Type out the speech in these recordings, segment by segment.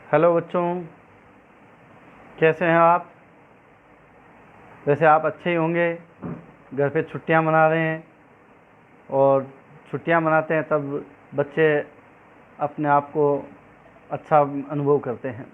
Hello बच्चों, कैसे हैं आप। वैसे आप अच्छे ही होंगे। घर पे छुट्टियां मना रहे हैं और छुट्टियां मनाते हैं तब बच्चे अपने आप को अच्छा अनुभव करते हैं।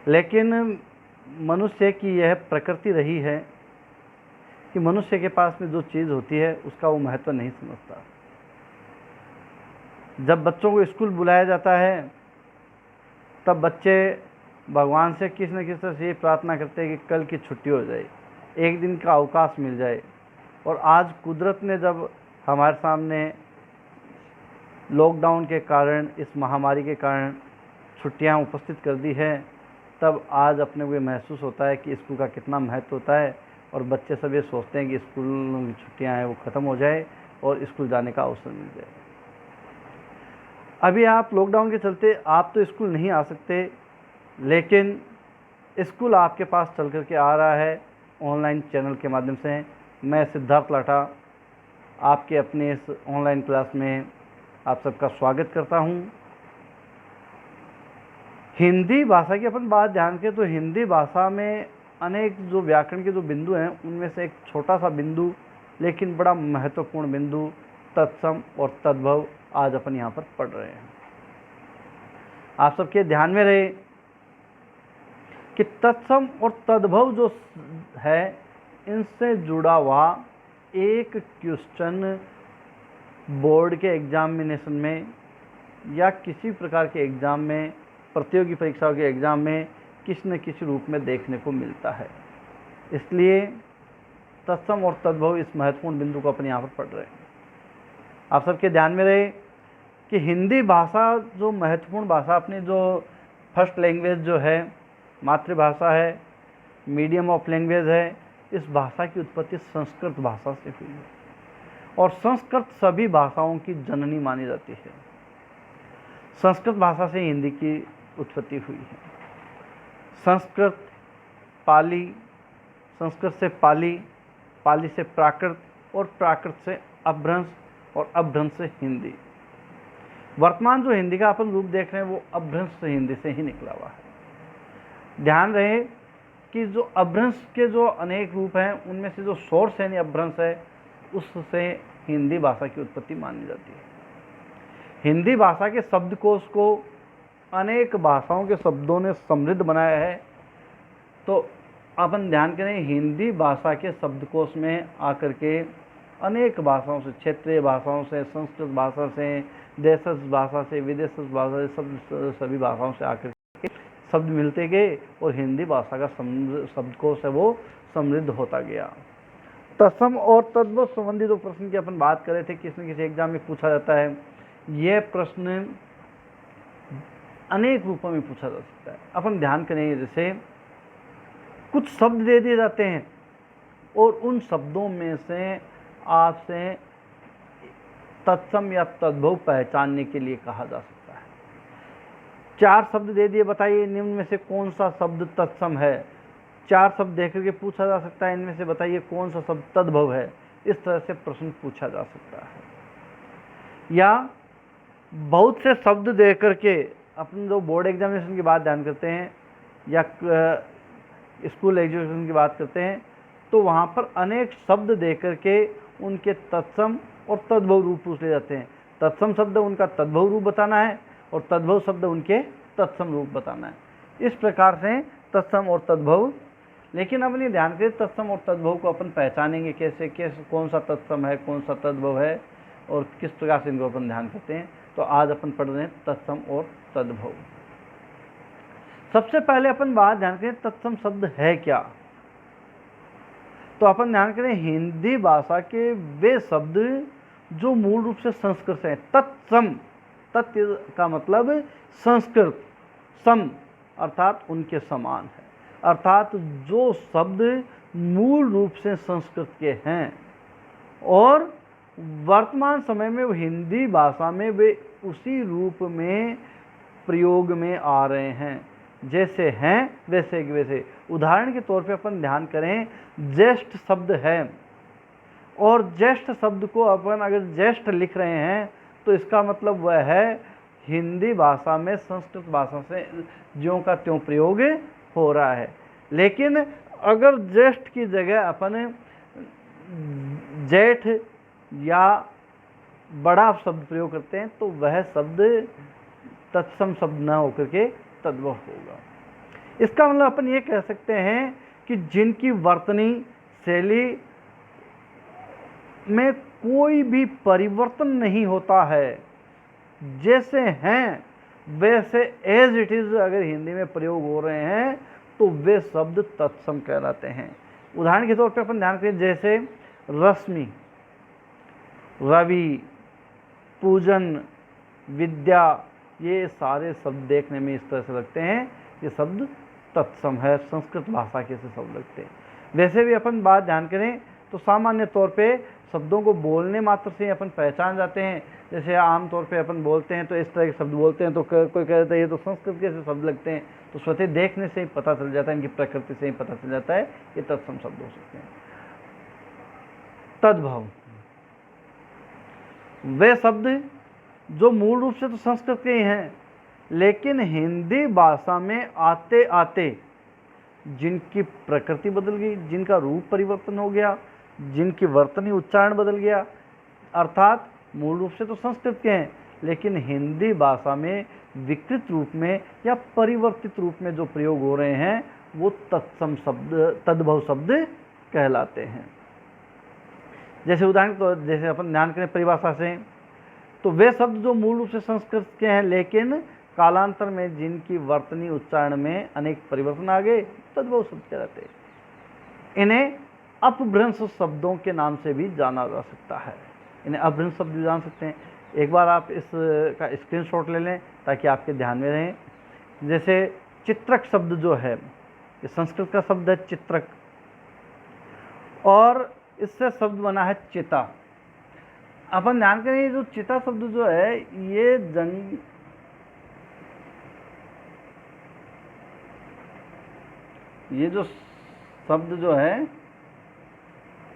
लेकिन मनुष्य की यह प्रकृति रही है कि मनुष्य के पास में जो चीज़ होती है उसका वो महत्व नहीं समझता। जब बच्चों को स्कूल बुलाया जाता है तब बच्चे भगवान से किसी न किसी तरह से ये प्रार्थना करते हैं कि कल की छुट्टी हो जाए, एक दिन का अवकाश मिल जाए। और आज कुदरत ने जब हमारे सामने लॉकडाउन के कारण, इस महामारी के कारण छुट्टियां उपस्थित कर दी है, तब आज अपने को ये महसूस होता है कि स्कूल का कितना महत्व होता है। और बच्चे सब ये सोचते हैं कि स्कूल की छुट्टियां हैं वो ख़त्म हो जाए और स्कूल जाने का अवसर मिल जाए। अभी आप लॉकडाउन के चलते आप तो स्कूल नहीं आ सकते, लेकिन स्कूल आपके पास चल कर के आ रहा है ऑनलाइन चैनल के माध्यम से। मैं सिद्धार्थ लाठा आपके अपने इस ऑनलाइन क्लास में आप सबका स्वागत करता हूं। हिंदी भाषा की अपन बात ध्यान के तो हिंदी भाषा में अनेक जो व्याकरण के जो बिंदु हैं उनमें से एक छोटा सा बिंदु लेकिन बड़ा महत्वपूर्ण बिंदु तत्सम और तद्भव आज अपन यहाँ पर पढ़ रहे हैं। आप सबके ध्यान में रहे कि तत्सम और तद्भव जो है इनसे जुड़ा हुआ एक क्वेश्चन बोर्ड के एग्जामिनेशन में या किसी प्रकार के एग्ज़ाम में, प्रतियोगी परीक्षाओं के एग्ज़ाम में किसी न किसी रूप में देखने को मिलता है। इसलिए तत्सम और तद्भव इस महत्वपूर्ण बिंदु को अपन यहाँ पर पढ़ रहे हैं। आप सबके ध्यान में रहे कि हिंदी भाषा जो महत्वपूर्ण भाषा, अपनी जो फर्स्ट लैंग्वेज जो है, मातृभाषा है, मीडियम ऑफ लैंग्वेज है, इस भाषा की उत्पत्ति संस्कृत भाषा से हुई है और संस्कृत सभी भाषाओं की जननी मानी जाती है। संस्कृत भाषा से हिंदी की उत्पत्ति हुई है। संस्कृत, पाली, संस्कृत से पाली, पाली से प्राकृत और प्राकृत से अपभ्रंश और अपभ्रंश से हिंदी। वर्तमान जो हिंदी का अपन रूप देख रहे हैं वो अपभ्रंश से हिंदी से ही निकला हुआ है। ध्यान रहे कि जो अपभ्रंश के जो अनेक रूप हैं उनमें से जो सोर्स यानी अपभ्रंश है उससे हिंदी भाषा की उत्पत्ति मानी जाती है। हिंदी भाषा के शब्दकोश को अनेक भाषाओं के शब्दों ने समृद्ध बनाया है। तो अपन ध्यान करें, हिंदी भाषा के शब्दकोश में आकर के अनेक भाषाओं से, क्षेत्रीय भाषाओं से, संस्कृत भाषा से, देशज भाषा से, विदेशज भाषा से, सभी भाषाओं से आकर के शब्द मिलते गए और हिंदी भाषा का शब्दकोश है वो समृद्ध होता गया। तत्सम और तद्भव संबंधी जो प्रश्न की अपन बात कर रहे थे, किसी न किसी एग्जाम में पूछा जाता है। यह प्रश्न अनेक रूपों में पूछा जा सकता है। अपन ध्यान करें, जैसे कुछ शब्द दे दिए जाते हैं और उन शब्दों में से आपसे तत्सम या तद्भव पहचानने के लिए कहा जा सकता है। 4 शब्द दे दिए, बताइए निम्न में से कौन सा शब्द तत्सम है। 4 शब्द देकर के पूछा जा सकता है, इनमें से बताइए कौन सा शब्द तद्भव है। इस तरह से प्रश्न पूछा जा सकता है। या बहुत से शब्द दे करके, अपन जो बोर्ड एग्जामिनेशन की बात ध्यान करते हैं या स्कूल एजुकेशन की बात करते हैं तो वहाँ पर अनेक शब्द दे करके उनके तत्सम और तद्भव रूप पूछ ले जाते हैं। तत्सम शब्द उनका तद्भव रूप बताना है और तद्भव शब्द उनके तत्सम रूप बताना है। इस प्रकार से तत्सम और तद्भव। लेकिन अपन ये ध्यान करें, तत्सम और तद्भव को अपन पहचानेंगे कैसे, कौन सा तत्सम है, कौन सा तद्भव है और किस प्रकार से इनको अपन ध्यान करते हैं। तो आज अपन पढ़ रहे हैं तत्सम और तद्भव। सबसे पहले अपन बात ध्यान करें, तत्सम शब्द है क्या। तो अपन ध्यान करें, हिंदी भाषा के वे शब्द जो मूल रूप से संस्कृत से हैं। तत्सम, तत् का मतलब संस्कृत, सम अर्थात उनके समान है, अर्थात जो शब्द मूल रूप से संस्कृत के हैं और वर्तमान समय में वो हिंदी भाषा में वे उसी रूप में प्रयोग में आ रहे हैं, जैसे हैं वैसे के वैसे। उदाहरण के तौर पे अपन ध्यान करें, ज्येष्ठ शब्द है और ज्येष्ठ शब्द को अपन अगर ज्येष्ठ लिख रहे हैं तो इसका मतलब वह है हिंदी भाषा में संस्कृत भाषा से ज्यों का त्यों प्रयोग हो रहा है। लेकिन अगर ज्येष्ठ की जगह अपन जेठ या बड़ा शब्द प्रयोग करते हैं तो वह शब्द तत्सम शब्द न होकर के तद्भव होगा। इसका मतलब अपन ये कह सकते हैं कि जिनकी वर्तनी शैली में कोई भी परिवर्तन नहीं होता है, जैसे हैं वैसे एज इट इज अगर हिंदी में प्रयोग हो रहे हैं तो वे शब्द तत्सम कहलाते हैं। उदाहरण के तौर पे अपन ध्यान करें, जैसे रश्मि, रवि, पूजन, विद्या, ये सारे शब्द देखने में इस तरह से लगते हैं, ये शब्द तत्सम है, संस्कृत भाषा के से शब्द लगते हैं। वैसे भी अपन बात ध्यान करें तो सामान्य तौर पे शब्दों को बोलने मात्र से अपन पहचान जाते हैं। जैसे आमतौर पे अपन बोलते हैं तो इस तरह के शब्द बोलते हैं तो कोई कहता है ये तो संस्कृत के से शब्द लगते हैं, तो स्वतः देखने से ही पता चल जाता है, इनकी प्रकृति से ही पता चल जाता है ये तत्सम शब्द हो सकते हैं। तद्भव, वे शब्द जो मूल रूप से तो संस्कृत के ही हैं, लेकिन हिंदी भाषा में आते आते जिनकी प्रकृति बदल गई, जिनका रूप परिवर्तन हो गया, जिनकी वर्तनी उच्चारण बदल गया, अर्थात मूल रूप से तो संस्कृत के हैं लेकिन हिंदी भाषा में विकृत रूप में या परिवर्तित रूप में जो प्रयोग हो रहे हैं वो तत्सम शब्द, तद्भव शब्द कहलाते हैं। जैसे उदाहरण तो जैसे अपन ध्यान करें परिभाषा से, तो वे शब्द जो मूल रूप से संस्कृत के हैं लेकिन कालांतर में जिनकी वर्तनी उच्चारण में अनेक परिवर्तन आ गए, तद्भव शब्द कहलाते हैं। इन्हें अपभ्रंश शब्दों के नाम से भी जाना जा सकता है, इन्हें अपभ्रंश शब्द भी जान सकते हैं। एक बार आप इसका स्क्रीनशॉट ले लें ताकि आपके ध्यान में रहें। जैसे चित्रक शब्द जो है, ये संस्कृत का शब्द है चित्रक, और इससे शब्द बना है चिता। अपन ध्यान करें ये जो चिता शब्द जो है ये जो शब्द जो है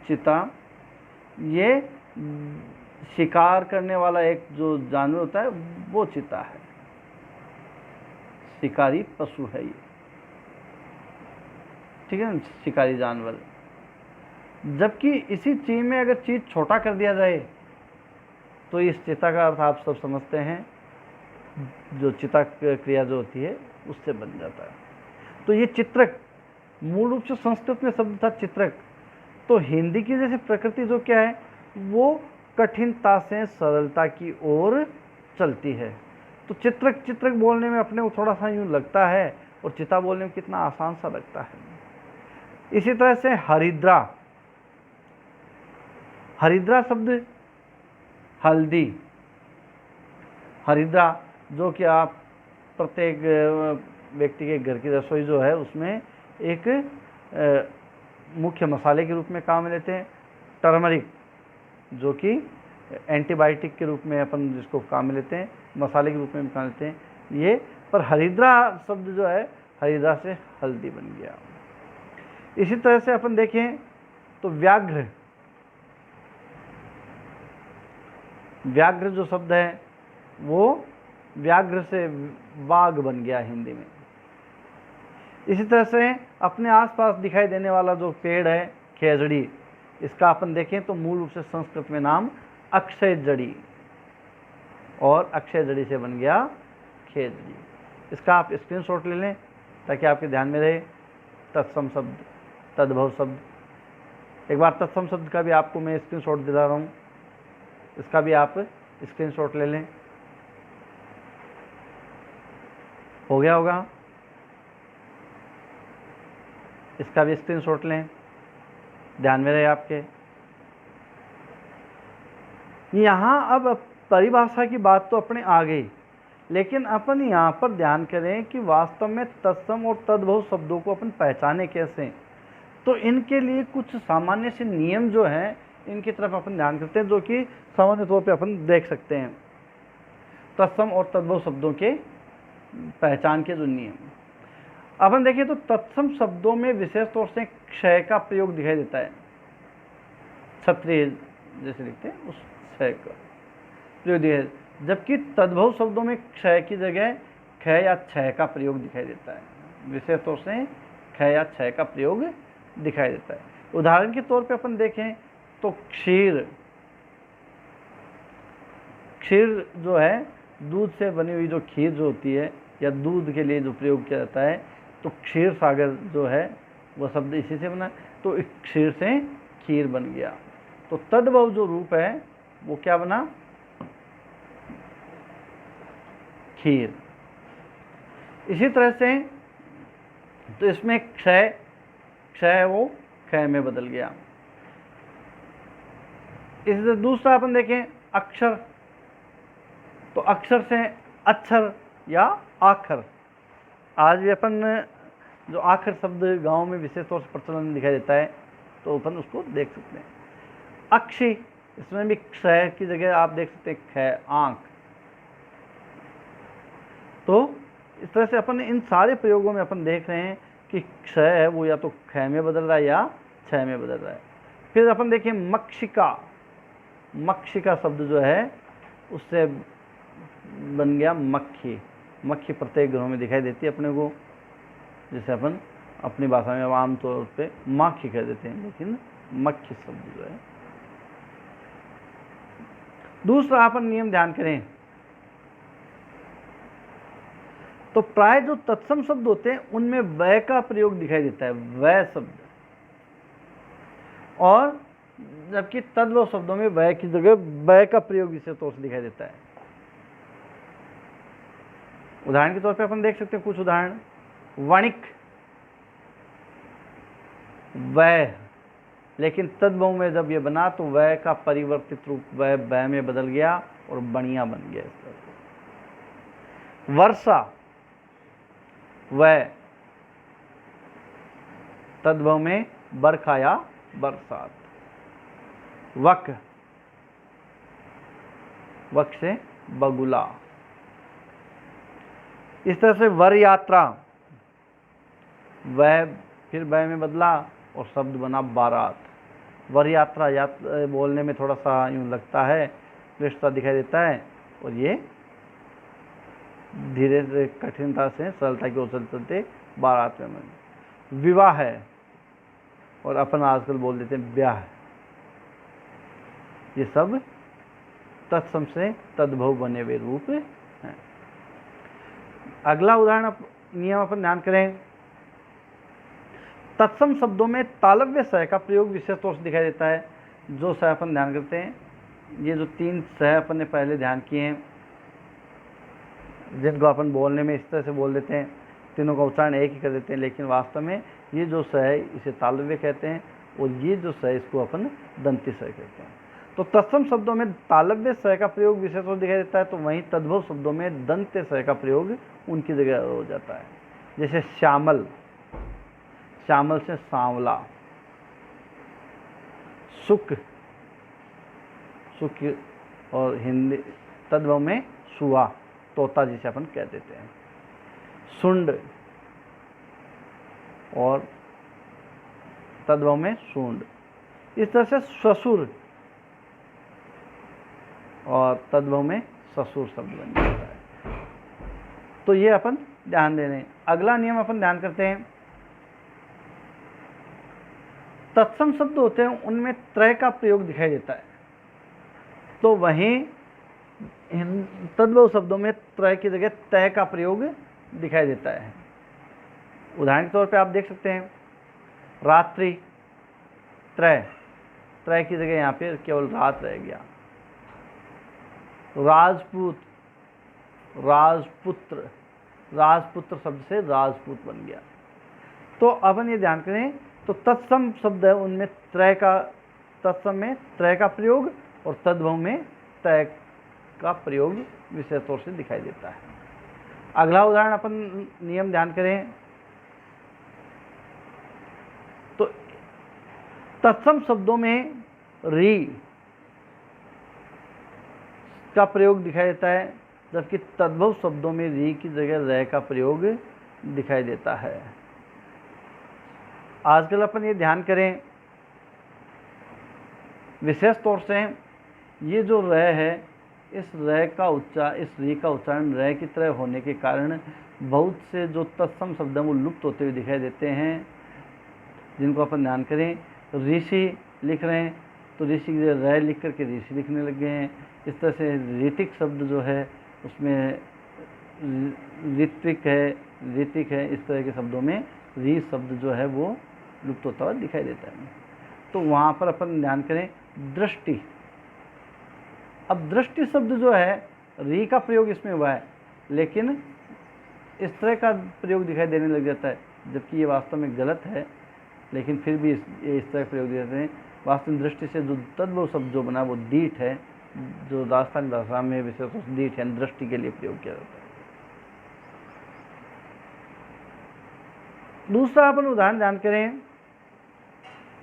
चिता, ये शिकार करने वाला एक जो जानवर होता है वो चिता है, शिकारी पशु है ये, ठीक है ना, शिकारी जानवर। जबकि इसी चीज में अगर चीज छोटा कर दिया जाए तो इस चिता का अर्थ आप सब समझते हैं, जो चिता क्रिया जो होती है उससे बन जाता है। तो ये चित्रक मूल रूप से संस्कृत में शब्द था चित्रक, तो हिंदी की जैसे प्रकृति जो क्या है वो कठिनता से सरलता की ओर चलती है। तो चित्रक चित्रक बोलने में अपने को थोड़ा सा यूँ लगता है और चिता बोलने में कितना आसान सा लगता है। इसी तरह से हरिद्रा, हरिद्रा शब्द हल्दी, हरिद्रा जो कि आप प्रत्येक व्यक्ति के घर की रसोई जो है उसमें एक मुख्य मसाले के रूप में काम लेते हैं। टर्मरिक जो कि एंटीबायोटिक के रूप में अपन जिसको काम में लेते हैं, मसाले के रूप में काम लेते हैं ये। पर हरिद्रा शब्द जो है हरिद्रा से हल्दी बन गया। इसी तरह से अपन देखें तो व्याघ्र, व्याघ्र जो शब्द है वो व्याघ्र से वाघ बन गया हिंदी में। इसी तरह से अपने आसपास दिखाई देने वाला जो पेड़ है खेजड़ी, इसका अपन देखें तो मूल रूप से संस्कृत में नाम अक्षय जड़ी, और अक्षय जड़ी से बन गया खेजड़ी। इसका आप स्क्रीनशॉट ले लें ताकि आपके ध्यान में रहे। तत्सम शब्द, तद्भव शब्द। एक बार तत्सम शब्द का भी आपको मैं स्क्रीनशॉट दिला रहा हूँ, इसका भी आप स्क्रीनशॉट ले लें। हो गया होगा, इसका भी स्क्रीनशॉट लें, ध्यान में रहे आपके। यहाँ अब परिभाषा की बात तो अपने आ गई, लेकिन अपन यहाँ पर ध्यान करें कि वास्तव में तत्सम और तद्भव शब्दों को अपन पहचाने कैसे। तो इनके लिए कुछ सामान्य से नियम जो हैं इनकी तरफ अपन ध्यान करते हैं, जो कि सामान्य तौर पे अपन देख सकते हैं। तत्सम और तद्भव शब्दों के पहचान के जो नियम अपन देखिए तो तत्सम शब्दों में विशेष तौर से क्षय का प्रयोग दिखाई देता है। क्षत्रिय जैसे लिखते हैं उस क्षय का प्रयोग दिखाई, जबकि तद्भव शब्दों में क्षय की जगह क्षय या क्षय का प्रयोग दिखाई देता है, विशेष तौर से क्षय या क्षय का प्रयोग दिखाई देता है। उदाहरण के तौर पे अपन देखें तो क्षीर, क्षीर जो है दूध से बनी हुई जो खीर जो होती है या दूध के लिए जो प्रयोग किया जाता है, तो क्षीर सागर जो है वह शब्द इसी से बना, तो इस क्षीर से खीर बन गया। तो तद्भव जो रूप है वो क्या बना, खीर। इसी तरह से तो इसमें क्षय, क्षय है वो क्षय में बदल गया। इसी दूसरा अपन देखें अक्षर, तो अक्षर से अक्षर या आखर। आज भी अपन जो आखर शब्द गांव में विशेष तौर से प्रचलन में दिखाई देता है, तो अपन उसको देख सकते हैं। अक्षी, इसमें भी क्षय की जगह आप देख सकते हैं क्षय, आंख। तो इस तरह से अपन इन सारे प्रयोगों में अपन देख रहे हैं कि क्षय है वो या तो क्षय में बदल रहा है या क्षय में बदल रहा है। फिर अपन देखिए मक्षिका, मक्षिका शब्द जो है उससे बन गया मक्खी। मक्खी प्रत्येक घरों में दिखाई देती है अपने को, जैसे अपन अपनी भाषा में आमतौर पे माखी कह देते हैं, लेकिन मक्खी शब्द जो है। दूसरा अपन नियम ध्यान करें तो प्राय जो तत्सम शब्द होते हैं उनमें वय का प्रयोग दिखाई देता है, वय शब्द, और जबकि तद्भव शब्दों में वय की जगह वय का प्रयोग विशेष तौर से दिखाई देता है। उदाहरण के तौर पे अपन देख सकते हैं कुछ उदाहरण। वणिक, वय, लेकिन तद्भव में जब ये बना तो वय का परिवर्तित रूप वय वय में बदल गया और बणिया बन गया। इस तरह से वर्षा, वय, तद्भव में बरखा या बरसात। वक, वक से बगुला। इस तरह से वर यात्रा, वह फिर वह में बदला और शब्द बना बारात। वर यात्रा बोलने में थोड़ा सा यूं लगता है, क्लिष्टता दिखाई देता है, और ये धीरे से कठिनता से सरलता की ओर चलते बारात में बने। विवाह है, और अपन आजकल बोल देते हैं ब्याह। ये सब तत्सम से तद्भव बने हुए रूप हैं। अगला उदाहरण नियम अपन ध्यान करें। तत्सम शब्दों में तालव्य सह का प्रयोग विशेष तौर से दिखाई देता है। जो सह अपन ध्यान करते हैं, ये जो तीन सह अपन ने पहले ध्यान किए हैं, जिनको अपन बोलने में इस तरह से बोल देते हैं, तीनों का उच्चारण एक ही कर देते हैं, लेकिन वास्तव में ये जो सह है इसे तालव्य कहते हैं, और ये जो सह इसको अपन दंती सह कहते हैं। तो तत्सम शब्दों में तालव्य सह का प्रयोग विशेष तौर से दिखाई देता है, तो वहीं तद्भव शब्दों में दंत्य सह का प्रयोग उनकी जगह हो जाता है। जैसे श्यामल, श्यामल से सांवला। सुख, सुख, और हिंदी तद्भव में सुआ, तोता जिसे अपन कह देते हैं। सुंड, और तद्भव में सूंड। इस तरह से ससुर, और तद्भव में ससुर शब्द बन जाता है। तो ये अपन ध्यान दे रहे हैं। अगला नियम अपन ध्यान करते हैं। तत्सम शब्द होते हैं उनमें त्रय का प्रयोग दिखाई देता है, तो वहीं तद्भव शब्दों में त्रय की जगह तय का प्रयोग दिखाई देता है। उदाहरण के तौर पे आप देख सकते हैं रात्रि, त्रय, त्रय की जगह यहाँ पे केवल रात रह गया। राजपूत, राजपुत्र, राजपुत्र शब्द से राजपूत बन गया। तो अपन ये ध्यान करें, तो तत्सम शब्द है उनमें त्रय का, तत्सम में त्रय का प्रयोग और तद्भव में तय का प्रयोग विशेष तौर से दिखाई देता है। अगला उदाहरण अपन नियम ध्यान करें, तो तत्सम शब्दों में री का प्रयोग दिखाई देता है, जबकि तद्भव शब्दों में री की जगह रे का प्रयोग दिखाई देता है। आजकल अपन ये ध्यान करें, विशेष तौर से ये जो रे है इस री का उच्चारण र की तरह होने के कारण बहुत से जो तत्सम शब्द हैं वो लुप्त होते हुए दिखाई देते हैं, जिनको अपन ध्यान करें। ऋषि लिख रहे हैं तो ऋषि की जगह र लिख करके ऋषि लिखने लग गए हैं। इस तरह से ऋतिक शब्द जो है उसमें ऋत्विक है, ऋतिक है, इस तरह के शब्दों में री शब्द जो है वो लुप्त होता हुआ दिखाई देता है। तो वहाँ पर अपन ध्यान करें दृष्टि। अब दृष्टि शब्द जो है री का प्रयोग इसमें हुआ है, लेकिन इस तरह का प्रयोग दिखाई देने लग जाता है, जबकि ये वास्तव में गलत है, लेकिन फिर भी इस तरह प्रयोग देते हैं। वास्तविक दृष्टि से जो तद्भव शब्द जो बना वो दीठ है, जो राजस्थानी भाषा में विशेष रूप से दीठ है, दृष्टि के लिए प्रयोग किया जाता है। दूसरा अपन उदाहरण ध्यान करें,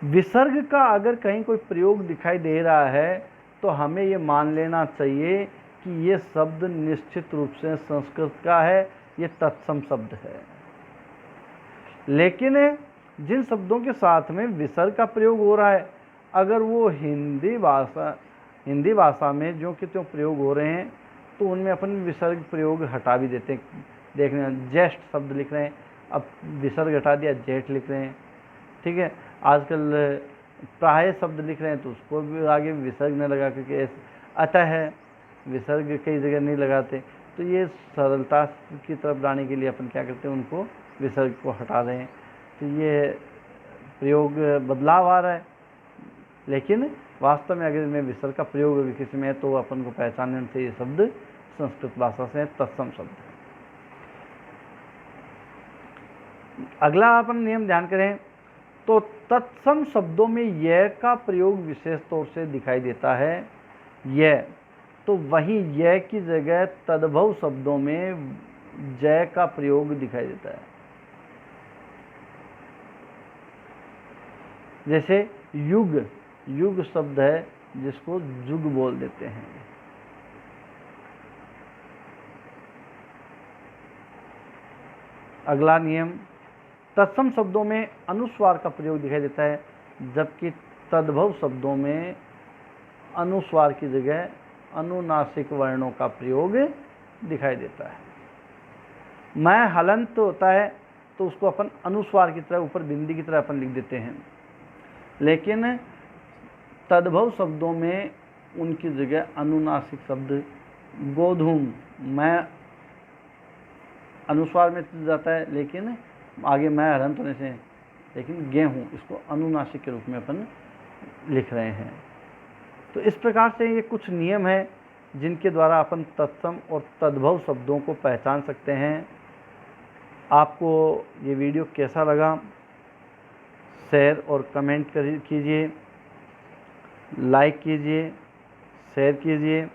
विसर्ग का अगर कहीं कोई प्रयोग दिखाई दे रहा है तो हमें ये मान लेना चाहिए कि ये शब्द निश्चित रूप से संस्कृत का है, ये तत्सम शब्द है। लेकिन जिन शब्दों के साथ में विसर्ग का प्रयोग हो रहा है, अगर वो हिंदी भाषा में जो कि त्यों प्रयोग हो रहे हैं तो उनमें अपन विसर्ग प्रयोग हटा भी देते हैं। देखने ज्येष्ठ शब्द लिख रहे हैं, अब विसर्ग हटा दिया, जेठ लिख रहे हैं, ठीक है। आजकल प्राय शब्द लिख रहे हैं तो उसको भी आगे विसर्ग न लगा करके अतः है, विसर्ग कई जगह नहीं लगाते। तो ये सरलता की तरफ लाने के लिए अपन क्या करते हैं, उनको विसर्ग को हटा रहे हैं। तो ये प्रयोग बदलाव आ रहा है, लेकिन वास्तव में अगर मैं विसर्ग का प्रयोग किसी में है तो अपन को पहचानने से ये शब्द संस्कृत भाषा से तत्सम शब्द है। अगला अपन नियम ध्यान करें तो तत्सम शब्दों में य का प्रयोग विशेष तौर से दिखाई देता है। य तो वहीं य की जगह तद्भव शब्दों में जय का प्रयोग दिखाई देता है। जैसे युग शब्द है जिसको जुग बोल देते हैं। अगला नियम, तत्सम शब्दों में अनुस्वार का प्रयोग दिखाई देता है, जबकि तद्भव शब्दों में अनुस्वार की जगह अनुनासिक वर्णों का प्रयोग दिखाई देता है। मैं हलंत होता है तो उसको अपन अनुस्वार की तरह ऊपर बिंदी की तरह अपन लिख देते हैं, लेकिन तद्भव शब्दों में उनकी जगह अनुनासिक शब्द गोधूम, मैं अनुस्वार में जाता है लेकिन आगे मैं हलंत होने से, लेकिन गेहूँ इसको अनुनासिक के रूप में अपन लिख रहे हैं। तो इस प्रकार से ये कुछ नियम हैं जिनके द्वारा अपन तत्सम और तद्भव शब्दों को पहचान सकते हैं। आपको ये वीडियो कैसा लगा शेयर और कमेंट कीजिए, लाइक कीजिए, शेयर कीजिए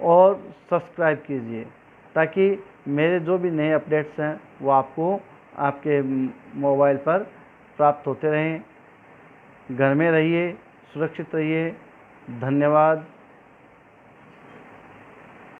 और सब्सक्राइब कीजिए, ताकि मेरे जो भी नए अपडेट्स हैं वो आपको आपके मोबाइल पर प्राप्त होते रहें। घर में रहिए, सुरक्षित रहिए। धन्यवाद।